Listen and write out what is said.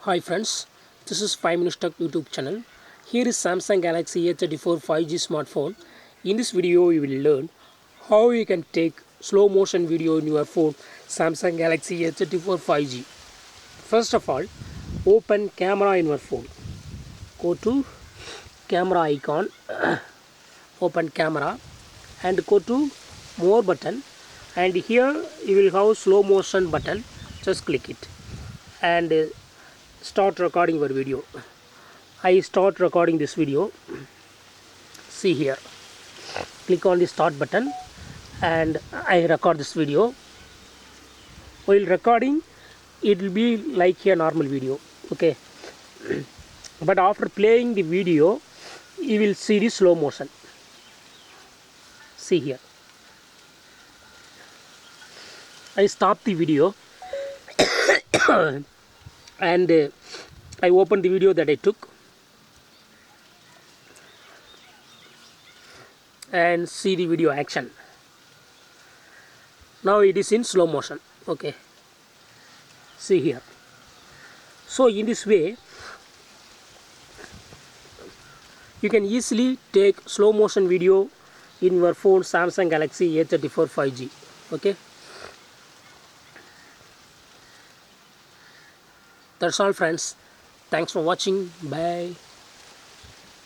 Hi friends, this is 5 Minutes Tech YouTube channel. Here is Samsung Galaxy A34 5G smartphone. In this video you will learn how you can take slow motion video in your phone Samsung Galaxy A34 5G. First of all, open camera in your phone. Go to camera icon, open camera and go to more button, and here you will have slow motion button. Just click it and start recording your video. I start recording this video. See here, click on the start button and I record this video. While recording, it will be like a normal video, okay? But after playing the video, you will see the slow motion. See here, I stop the video and I open the video that I took and see the video action. Now it is in slow motion, okay? See here. So in this way you can easily take slow motion video in your phone Samsung Galaxy A34 5G, okay? That's all friends. Thanks for watching. Bye.